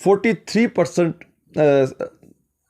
43%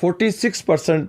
46%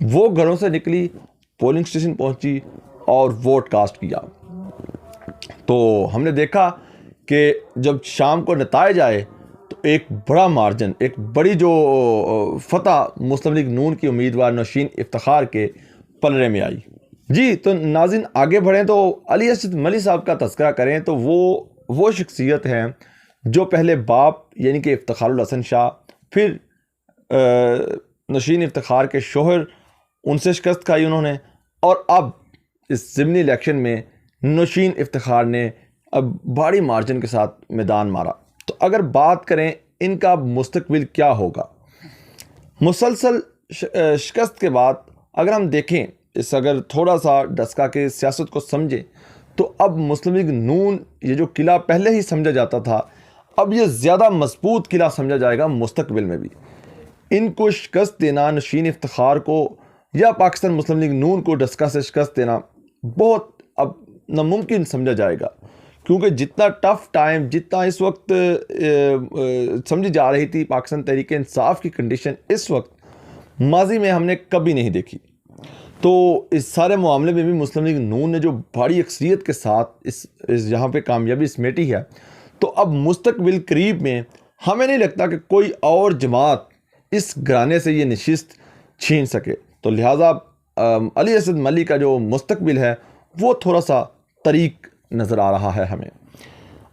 وہ گھروں سے نکلی, پولنگ اسٹیشن پہنچی اور ووٹ کاسٹ کیا. تو ہم نے دیکھا کہ جب شام کو نتائج آئے تو ایک بڑا مارجن, ایک بڑی جو فتح مسلم لیگ نون کی امیدوار نوشین افتخار کے پلڑے میں آئی. جی تو ناظرین آگے بڑھیں تو علی اسد ملی صاحب کا تذکرہ کریں تو وہ شخصیت ہیں جو پہلے باپ یعنی کہ افتخار الحسن شاہ, پھر نوشین افتخار کے شوہر, ان سے شکست کھائی انہوں نے, اور اب اس ضمنی الیکشن میں نوشین افتخار نے اب بھاری مارجن کے ساتھ میدان مارا. تو اگر بات کریں ان کا مستقبل کیا ہوگا, مسلسل شکست کے بعد اگر ہم دیکھیں, اگر تھوڑا سا ڈسکا کے سیاست کو سمجھیں تو اب مسلم لیگ نون یہ جو قلعہ پہلے ہی سمجھا جاتا تھا, اب یہ زیادہ مضبوط قلعہ سمجھا جائے گا مستقبل میں بھی. ان کو شکست دینا, نوشین افتخار کو یا پاکستان مسلم لیگ نون کو ڈسکا سے شکست دینا بہت اب ناممکن سمجھا جائے گا, کیونکہ جتنا ٹف ٹائم, جتنا اس وقت سمجھی جا رہی تھی پاکستان تحریک انصاف کی کنڈیشن اس وقت ماضی میں ہم نے کبھی نہیں دیکھی. تو اس سارے معاملے میں بھی مسلم لیگ نون نے جو بڑی اکثریت کے ساتھ اس یہاں پہ کامیابی سمیٹی ہے, تو اب مستقبل قریب میں ہمیں نہیں لگتا کہ کوئی اور جماعت اس گھرانے سے یہ نشست چھین سکے. تو لہٰذا علی اسد ملی کا جو مستقبل ہے وہ تھوڑا سا طریق نظر آ رہا ہے ہمیں.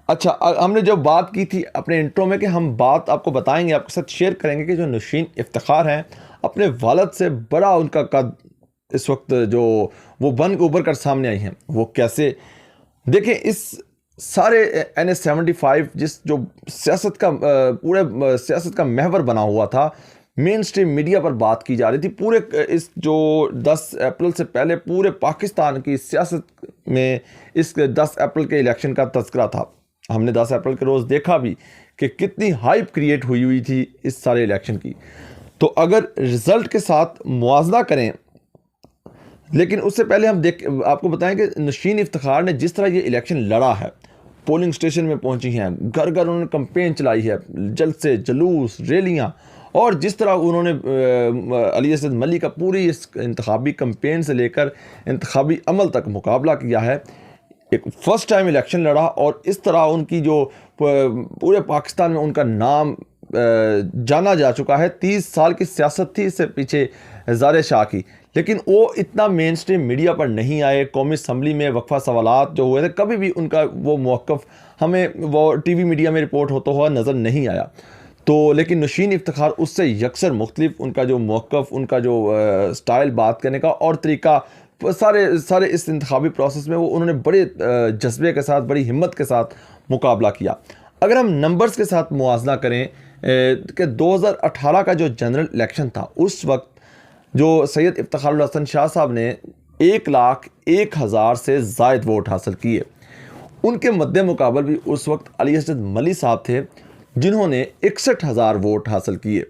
اچھا, ہم نے جب بات کی تھی اپنے انٹرو میں کہ ہم بات آپ کو بتائیں گے, آپ کے ساتھ شیئر کریں گے کہ جو نوشین افتخار ہیں اپنے والد سے بڑا ان کا قد اس وقت جو وہ بن ابھر کر سامنے آئی ہیں, وہ کیسے دیکھیں اس سارے NS-75 جس جو سیاست کا پورے سیاست کا محور بنا ہوا تھا, مین سٹریم میڈیا پر بات کی جا رہی تھی, پورے اس جو 10 اپریل سے پہلے پورے پاکستان کی سیاست میں اس 10 اپریل کے الیکشن کا تذکرہ تھا. ہم نے 10 اپریل کے روز دیکھا بھی کہ کتنی ہائپ کریٹ ہوئی تھی اس سارے الیکشن کی. تو اگر رزلٹ کے ساتھ موازنہ کریں, لیکن اس سے پہلے ہم آپ کو بتائیں کہ نوشین افتخار نے جس طرح یہ الیکشن لڑا ہے, پولنگ اسٹیشن میں پہنچی ہیں, گھر گھر انہوں نے کمپین چلائی ہے, جلسے, جلوس, ریلیاں, اور جس طرح انہوں نے علی اسد ملی کا پوری اس انتخابی کمپین سے لے کر انتخابی عمل تک مقابلہ کیا ہے, ایک فرسٹ ٹائم الیکشن لڑا, اور اس طرح ان کی جو پورے پاکستان میں ان کا نام جانا جا چکا ہے. 30 سال کی سیاست تھی اس سے پیچھے زار شاہ کی, لیکن وہ اتنا مین سٹریم میڈیا پر نہیں آئے. قومی اسمبلی میں وقفہ سوالات جو ہوئے تھے کبھی بھی ان کا وہ موقف ہمیں وہ ٹی وی میڈیا میں رپورٹ ہوتا ہوا نظر نہیں آیا. تو لیکن نوشین افتخار اس سے یکسر مختلف, ان کا جو موقف, ان کا جو سٹائل بات کرنے کا اور طریقہ, سارے اس انتخابی پروسیس میں وہ انہوں نے بڑے جذبے کے ساتھ, بڑی ہمت کے ساتھ مقابلہ کیا. اگر ہم نمبرز کے ساتھ موازنہ کریں کہ 2018 کا جو جنرل الیکشن تھا, اس وقت جو سید افتخار الحسن شاہ صاحب نے 1,01,000 سے زائد ووٹ حاصل کیے, ان کے مد مقابل بھی اس وقت علی اسد ملی صاحب تھے جنہوں نے 61,000 ووٹ حاصل کیے.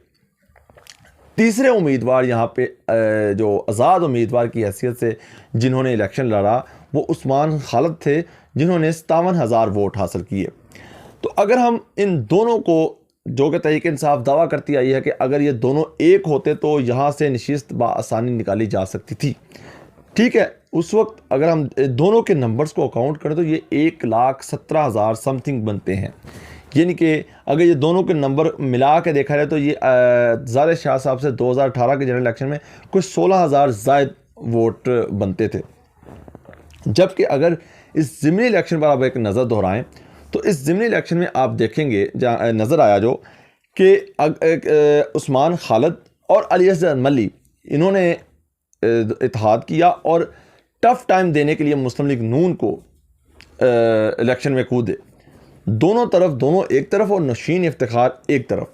تیسرے امیدوار یہاں پہ جو آزاد امیدوار کی حیثیت سے جنہوں نے الیکشن لڑا وہ عثمان خالد تھے جنہوں نے 57,000 ووٹ حاصل کیے. تو اگر ہم ان دونوں کو, جو کہ تحریک انصاف دعویٰ کرتی آئی ہے کہ اگر یہ دونوں ایک ہوتے تو یہاں سے نشست بآسانی نکالی جا سکتی تھی, ٹھیک ہے, اس وقت اگر ہم دونوں کے نمبرز کو اکاؤنٹ کریں تو یہ 1,17,000 سم تھنگ بنتے ہیں. یعنی کہ اگر یہ دونوں کے نمبر ملا کے دیکھا جائے تو یہ زار شاہ صاحب سے 2018 کے جنرل الیکشن میں کچھ 16,000 زائد ووٹ بنتے تھے. جبکہ اگر اس ضمنی الیکشن پر آپ ایک نظر دہرائیں تو اس ضمنی الیکشن میں آپ دیکھیں گے جہاں نظر آیا جو کہ عثمان خالد اور علی اسد ملی انہوں نے اتحاد کیا اور ٹف ٹائم دینے کے لیے مسلم لیگ نون کو الیکشن میں کودے. دونوں ایک طرف اور نوشین افتخار ایک طرف.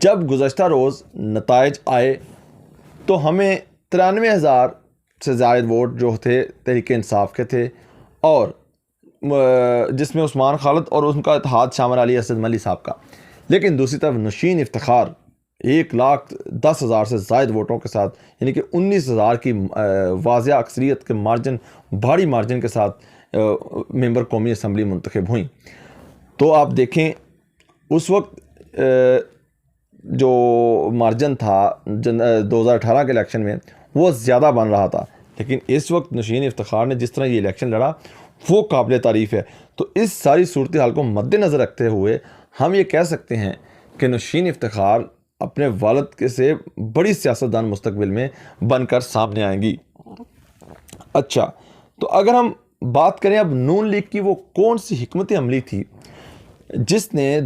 جب گزشتہ روز نتائج آئے تو ہمیں 93,000 سے زائد ووٹ جو تھے تحریک انصاف کے تھے, اور جس میں عثمان خالد اور ان کا اتحاد شامل علی اسد ملی صاحب کا. لیکن دوسری طرف نوشین افتخار 1,10,000 سے زائد ووٹوں کے ساتھ, یعنی کہ 19,000 کی واضح اکثریت کے مارجن, بھاری مارجن کے ساتھ ممبر قومی اسمبلی منتخب ہوئیں. تو آپ دیکھیں اس وقت جو مارجن تھا 2018 کے الیکشن میں وہ زیادہ بن رہا تھا، لیکن اس وقت نشین افتخار نے جس طرح یہ الیکشن لڑا وہ قابل تعریف ہے۔ تو اس ساری صورتحال کو مد نظر رکھتے ہوئے ہم یہ کہہ سکتے ہیں کہ نشین افتخار اپنے والد کے سے بڑی سیاستدان مستقبل میں بن کر سامنے آئیں گی۔ اچھا، تو اگر ہم بات کریں اب نون لیگ کی وہ کون سی حکمت عملی تھی جس نے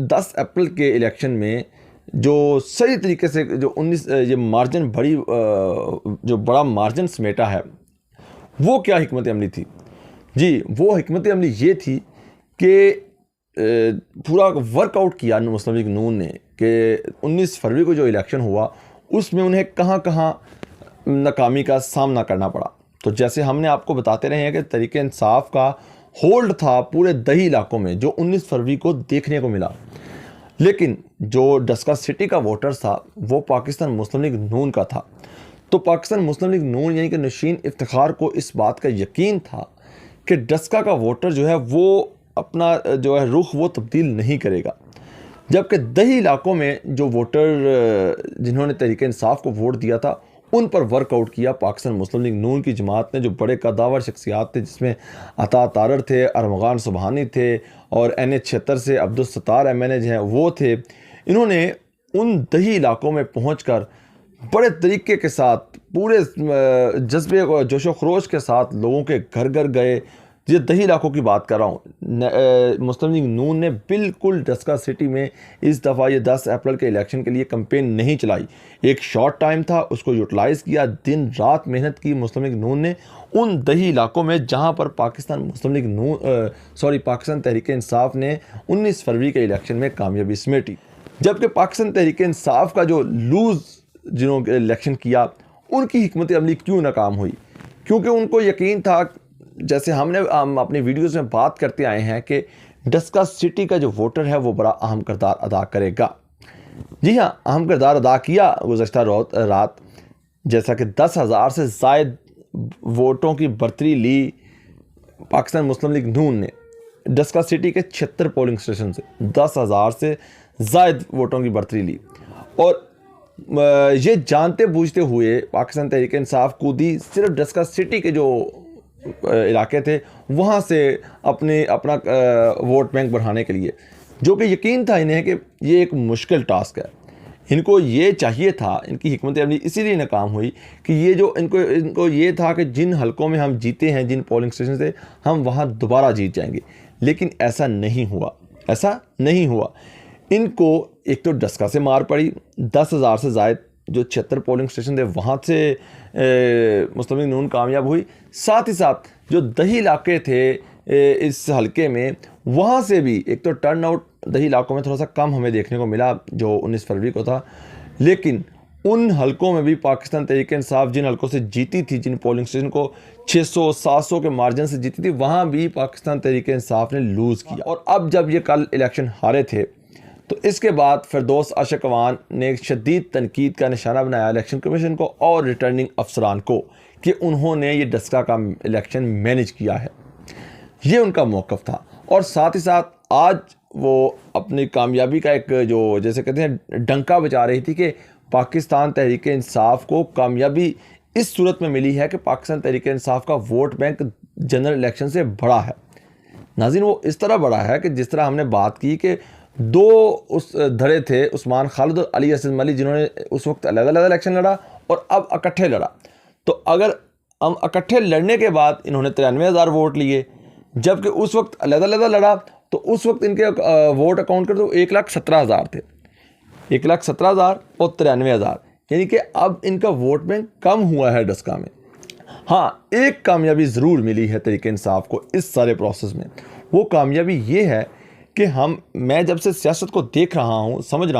10 اپریل کے الیکشن میں جو صحیح طریقے سے جو 19 یہ مارجن جو بڑا مارجن سمیٹا ہے، وہ کیا حکمت عملی تھی؟ جی، وہ حکمت عملی یہ تھی کہ پورا ورک آؤٹ کیا مسلم لیگ نون نے کہ 19 فروری کو جو الیکشن ہوا اس میں انہیں کہاں کہاں ناکامی کا سامنا کرنا پڑا۔ تو جیسے ہم نے آپ کو بتاتے رہے ہیں کہ تحریک انصاف کا ہولڈ تھا پورے دیہی علاقوں میں جو 19 فروری کو دیکھنے کو ملا، لیکن جو ڈسکا سٹی کا ووٹر تھا وہ پاکستان مسلم لیگ نون کا تھا۔ تو پاکستان مسلم لیگ نون یعنی کہ نشین افتخار کو اس بات کا یقین تھا کہ ڈسکا کا ووٹر جو ہے وہ اپنا جو ہے رخ وہ تبدیل نہیں کرے گا، جبکہ دیہی علاقوں میں جو ووٹر جنہوں نے تحریک انصاف کو ووٹ دیا تھا ان پر ورک آؤٹ کیا پاکستان مسلم لیگ نون کی جماعت نے، جو بڑے قداور شخصیات تھے جس میں عطا تارڑ تھے، ارمغان سبحانی تھے اور NH76 سے عبدالستار MNA جو ہیں وہ تھے۔ انہوں نے ان دیہی علاقوں میں پہنچ کر بڑے طریقے کے ساتھ پورے جذبے و جوش و خروش کے ساتھ لوگوں کے گھر گھر گئے۔ یہ دیہی علاقوں کی بات کر رہا ہوں۔ مسلم لیگ نون نے بالکل ڈسکا سٹی میں اس دفعہ یہ 10 اپریل کے الیکشن کے لیے کمپین نہیں چلائی، ایک شارٹ ٹائم تھا اس کو یوٹیلائز کیا، دن رات محنت کی مسلم لیگ نون نے ان دیہی علاقوں میں جہاں پر پاکستان تحریک انصاف نے 19 فروری کے الیکشن میں کامیابی سمیٹی، جبکہ پاکستان تحریک انصاف کا جو لوز جنہوں نے الیکشن کیا ان کی حکمت عملی کیوں ناکام ہوئی؟ کیونکہ ان کو یقین تھا، جیسے ہم اپنی ویڈیوز میں بات کرتے آئے ہیں کہ ڈسکا سٹی کا جو ووٹر ہے وہ بڑا اہم کردار ادا کرے گا۔ جی ہاں، اہم کردار ادا کیا گزشتہ رات، جیسا کہ 10,000 سے زائد ووٹوں کی برتری لی پاکستان مسلم لیگ نون نے ڈسکا سٹی کے 76 پولنگ اسٹیشن سے 10,000 سے زائد ووٹوں کی برتری لی، اور یہ جانتے بوجھتے ہوئے پاکستان تحریک انصاف کودی صرف ڈسکا سٹی کے جو علاقے تھے وہاں سے اپنا ووٹ بینک بڑھانے کے لیے، جو کہ یقین تھا انہیں کہ یہ ایک مشکل ٹاسک ہے۔ ان کو یہ چاہیے تھا، ان کی حکمت عملی اسی لیے ناکام ہوئی کہ یہ جو ان کو یہ تھا کہ جن حلقوں میں ہم جیتے ہیں، جن پولنگ اسٹیشن سے، ہم وہاں دوبارہ جیت جائیں گے، لیکن ایسا نہیں ہوا۔ ان کو ایک تو ڈسکا سے مار پڑی، 10,000 سے زائد جو 76 پولنگ اسٹیشن تھے وہاں سے مسلم لیگ نون کامیاب ہوئی، ساتھ ہی ساتھ جو دیہی علاقے تھے اس حلقے میں وہاں سے بھی ایک تو ٹرن آؤٹ دیہی علاقوں میں تھوڑا سا کم ہمیں دیکھنے کو ملا جو 19 فروری کو تھا، لیکن ان حلقوں میں بھی پاکستان تحریک انصاف جن حلقوں سے جیتی تھی، جن پولنگ اسٹیشن کو 600-700 کے مارجن سے جیتی تھی، وہاں بھی پاکستان تحریک انصاف نے لوز کیا۔ اور اب جب یہ کل الیکشن ہارے تھے تو اس کے بعد فردوس اشکوان نے ایک شدید تنقید کا نشانہ بنایا الیکشن کمیشن کو اور ریٹرننگ افسران کو کہ انہوں نے یہ ڈسکا کا الیکشن مینیج کیا ہے، یہ ان کا موقف تھا۔ اور ساتھ ہی ساتھ آج وہ اپنی کامیابی کا ایک جو جیسے کہتے ہیں ڈنکا بجا رہی تھی کہ پاکستان تحریک انصاف کو کامیابی اس صورت میں ملی ہے کہ پاکستان تحریک انصاف کا ووٹ بینک جنرل الیکشن سے بڑا ہے۔ ناظرین، وہ اس طرح بڑا ہے کہ جس طرح ہم نے بات کی کہ دو اس دھڑے تھے، عثمان خالد اور علی اسد ملی، جنہوں نے اس وقت علیحدہ علیحدہ الیکشن لڑا اور اب اکٹھے لڑا۔ تو اگر ہم اکٹھے لڑنے کے بعد انہوں نے 93,000 ووٹ لیے، جبکہ اس وقت علیحدہ علیحدہ لڑا تو اس وقت ان کے ووٹ اکاؤنٹ کر تو 1,17,000 تھے، 1,17,000 اور 93,000، یعنی کہ اب ان کا ووٹ بینک کم ہوا ہے ڈسکا میں۔ ہاں، ایک کامیابی ضرور ملی ہے تحریک انصاف کو اس سارے پروسیس میں، وہ کامیابی یہ ہے کہ میں جب سے سیاست کو دیکھ رہا ہوں، سمجھ رہا ہوں